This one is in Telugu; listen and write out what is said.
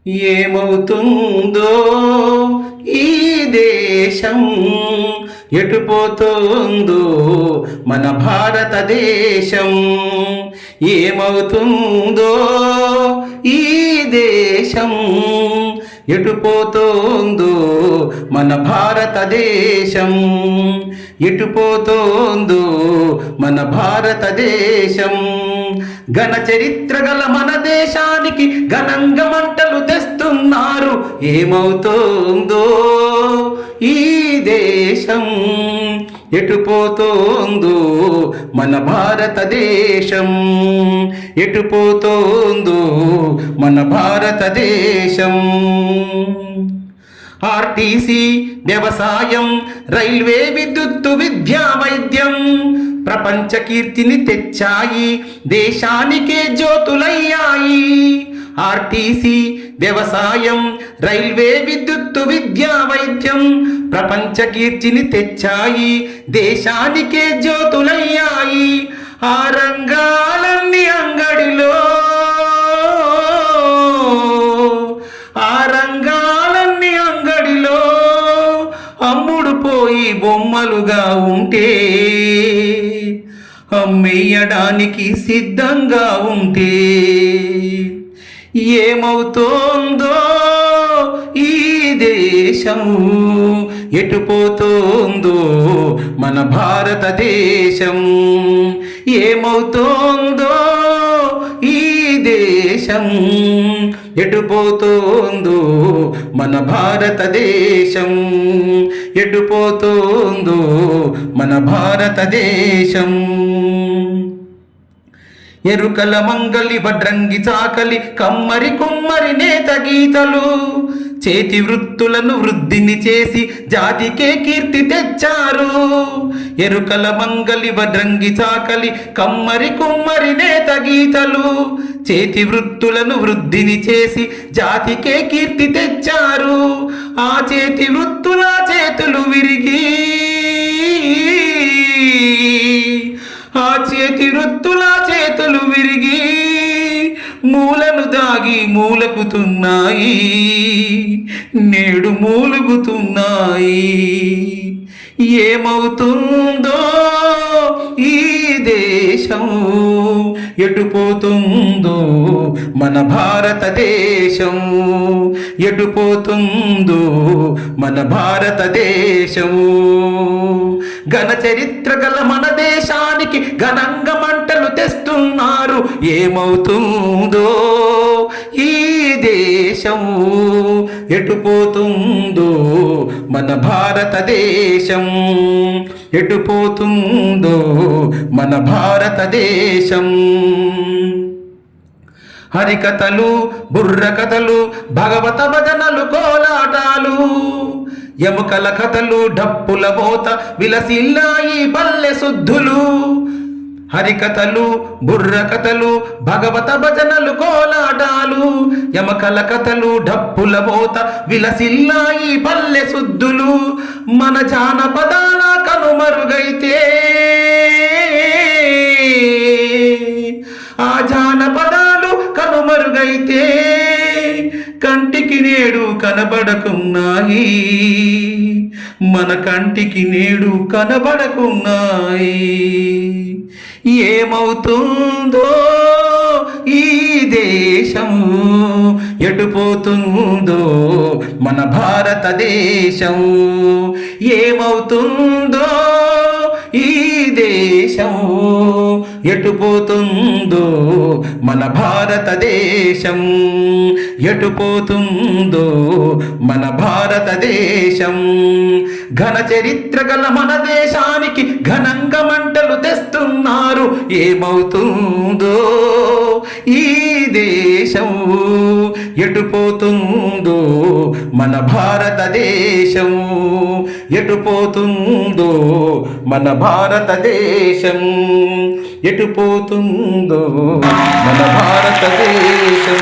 ఏమవుతుందో ఈ దేశం, ఎటుపోతుందో మన భారతదేశం. ఏమవుతుందో ఈ దేశం, ఎటుపోతుందో మన భారతదేశం. ఎటుపోతుందో మన భారతదేశం. ఘన చరిత్ర గల మన దేశానికి ఘనంగా మంటలు తెస్తున్నారు. ఏమవుతుందో ఈ దేశం, ఎటుపోతుందో మన భారతదేశం. ఎటుపోతుందో మన భారతదేశం. ఆర్టీసీ, వ్యవసాయం, రైల్వే, విద్యుత్తు, విద్యా, వైద్యం ప్రపంచ కీర్తిని తెచ్చాయి, దేశానికే జ్యోతులయ్యాయి. ఆర్టీసీ, వ్యవసాయం, రైల్వే, విద్యుత్తు, విద్యా, వైద్యం ప్రపంచ కీర్తిని తెచ్చాయి, దేశానికే జ్యోతులయ్యాయి. ఆ రంగాలన్నీ అంగడిలో, ఆ రంగాలన్నీ అంగడిలో అమ్ముడు పోయి బొమ్మలుగా ఉంటే, అమ్మేయడానికి సిద్ధంగా ఉంటే ఏమవుతోందో ఈ దేశం, ఎటుపోతుందో మన భారతదేశం. ఏమవుతోందో ఈ దేశం, ఎటుపోతుందో మన భారతదేశం. ఎటుపోతుందో మన భారతదేశం. ఎరుకల మంగలి, వడ్రంగి చాకలి, కమ్మరి కుమ్మరి నేత గీతలు చేతి వృత్తులను వృద్ధిని చేసి జాతికే కీర్తి తెచ్చారు. ఎరుకల మంగలి, వడ్రంగి చాకలి, కమ్మరి కుమ్మరి నేత గీతలు చేతి వృత్తులను వృద్ధిని చేసి జాతికే కీర్తి తెచ్చారు. ఆ చేతి వృత్తుల చేతులు విరిగి, ఆ చేతి వృత్తుల చేతులు విరిగి మూలను దాగి మూలకుతున్నాయి, నేడు మూలుగుతున్నాయి. ఏమవుతుందో ఈ దేశం, ఎటుపోతుందో మన భారతదేశం. ఎటుపోతుందో మన భారతదేశం. ఘన చరిత్ర గల మన దేశానికి ఘనంగా మంటలు తెస్తున్నారు. ఏమవుతుందో ఈ దేశం, ఎటుపోతుందో మన భారతదేశం. ఎటుపోతుందో మన భారతదేశం. హరికథలు, బుర్రకథలు, భగవత భజనలు, కోలాటాలు, ఎముకల కథలు, డప్పుల మోత విలసిల్లాయి పల్లె శుద్ధులు. హరికథలు, బుర్రకథలు, భగవత భజనలు, కోలాటాలు, యమకల కథలు, డప్పుల మోత విలసిల్లాయి పల్లె శుద్ధులు. మన జానపదాల కనుమరుగైతే, ఆ జానపదాలు కనుమరుగైతే కంటికి నేడు కనబడకున్నాయి, మన కంటికి నేడు కనబడకున్నాయి. ఏమవుతుందో ఈ దేశం, ఎటుపోతుందో మన భారతదేశం. ఏమవుతుందో ఈ దేశం, ఎటుపోతుందో మన భారతదేశం. ఎటుపోతుందో మన భారతదేశం. ఘన చరిత్ర గల మన దేశానికి ఘనంగా మంటలు తెస్తున్నారు. ఏమవుతుందో ఈ దేశం, ఎటుపోతుందో మన భారతదేశం. ఎటుపోతుందో మన భారతదేశం. ఎటుపోతుందో మన భారతదేశం.